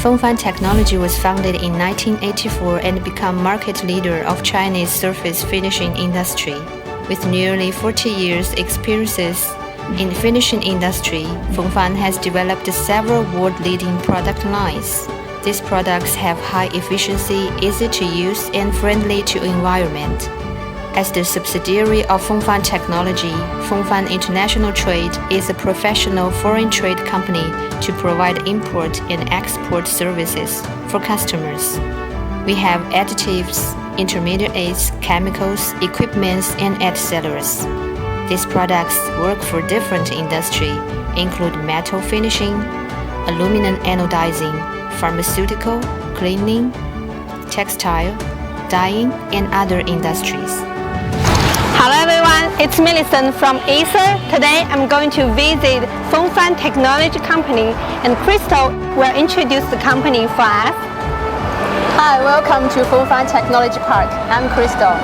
Fengfan Technology was founded in 1984 and became market leader of Chinese surface finishing industry. With nearly 40 years experiences in the finishing industry, Fengfan has developed several world-leading product lines. These products have high efficiency, easy to use, and friendly to environment. As the subsidiary of Fengfan Technology, Fengfan International Trade is a professional foreign trade company to provide import and export services for customers. We have additives, intermediates, chemicals, equipments, and accessories. These products work for different industries, include metal finishing, aluminum anodizing, pharmaceutical, cleaning, textile, dyeing, and other industries. Hello everyone, it's Millicent from Acer. Today I'm going to visit Fengfan Technology Company, and Crystal will introduce the company for us. Hi, welcome to Fengfan Technology Park. I'm Crystal.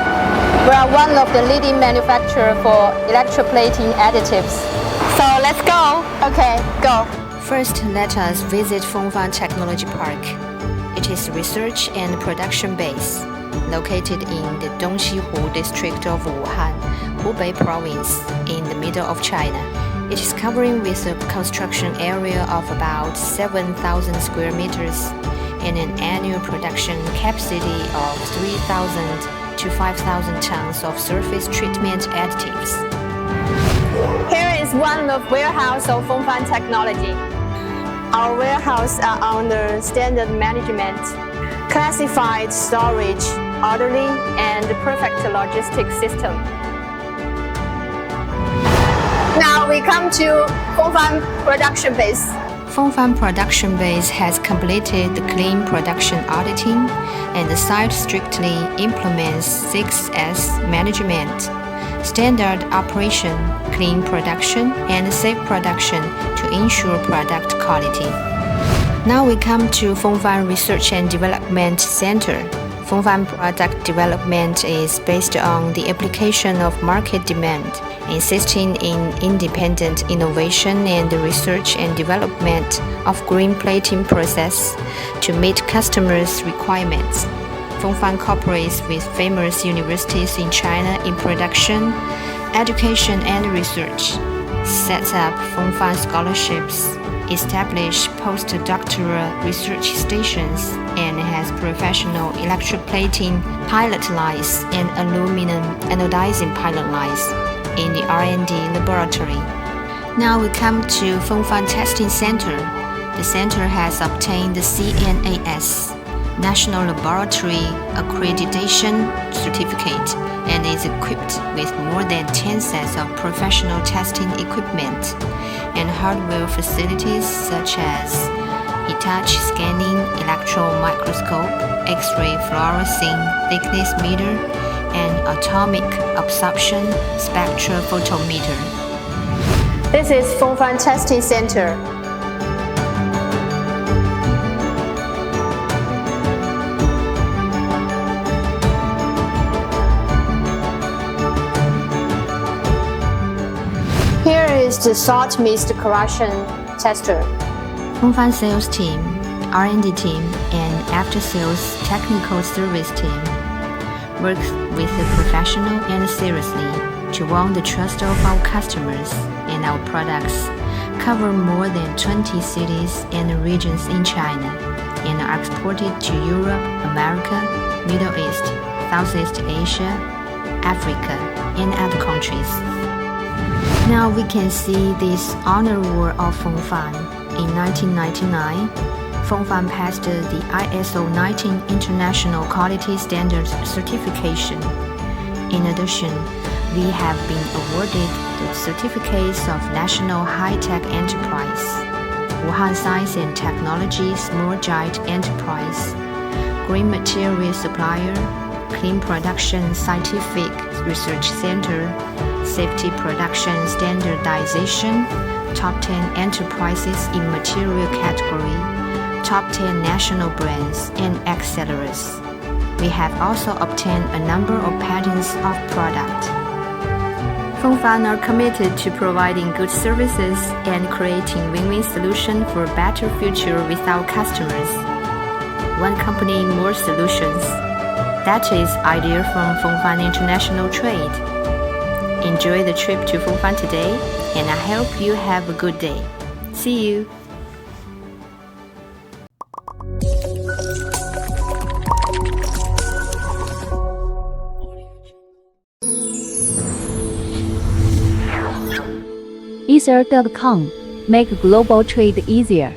We are one of the leading manufacturers for electroplating additives. So let's go. Okay, go. First, let us visit Fengfan Technology Park. It is a research and production base located in the Dongxihu district of Wuhan, Hubei province, in the middle of China. It is covering with a construction area of about 7,000 square meters and an annual production capacity of 3,000 to 5,000 tons of surface treatment additives. Here is one of warehouse of Fengfan Technology. Our warehouse are under standard management, classified storage, orderly, and perfect logistics system. Now we come to Fengfan production base. Fengfan production base has completed the clean production auditing, and the site strictly implements 6S management, standard operation, clean production, and safe production to ensure product quality. Now we come to Fengfan Research and Development Center. Fengfan product development is based on the application of market demand, insisting in independent innovation and research and development of green plating process to meet customers' requirements. Fengfan cooperates with famous universities in China in production, education, and research, sets up Fengfan scholarships, established postdoctoral research stations, and has professional electroplating pilot lines and aluminum anodizing pilot lines in the R&D laboratory. Now we come to Fengfan Testing Center. The center has obtained the CNAS, National Laboratory Accreditation Certificate, and is equipped with more than 10 sets of professional testing equipment and hardware facilities such as touch scanning, electron microscope, X-ray fluorescing thickness meter, and atomic absorption spectrophotometer. This is Fengfan Testing Center. Here is the salt mist corrosion tester. Fengfan sales team, R&D team, and after-sales technical service team works with the professional and seriously to win the trust of our customers, and our products cover more than 20 cities and regions in China and are exported to Europe, America, Middle East, Southeast Asia, Africa, and other countries. Now we can see this honor award of Fengfan. In 1999, Fengfan passed the ISO 19 International Quality Standards certification. In addition, we have been awarded the certificates of National High-Tech Enterprise, Wuhan Science and Technology Small Giant Enterprise, Green Material Supplier, Clean Production Scientific Research Center, Safety Production Standardization, Top 10 enterprises in material category, Top 10 national brands, and accelerators. We have also obtained a number of patents of product. Fengfan are committed to providing good services and creating win-win solutions for a better future with our customers. One company, more solutions. That is idea from Fengfan International Trade. Enjoy the trip to Fengfan today, and I hope you have a good day. See you! Ether.com. Make global trade easier.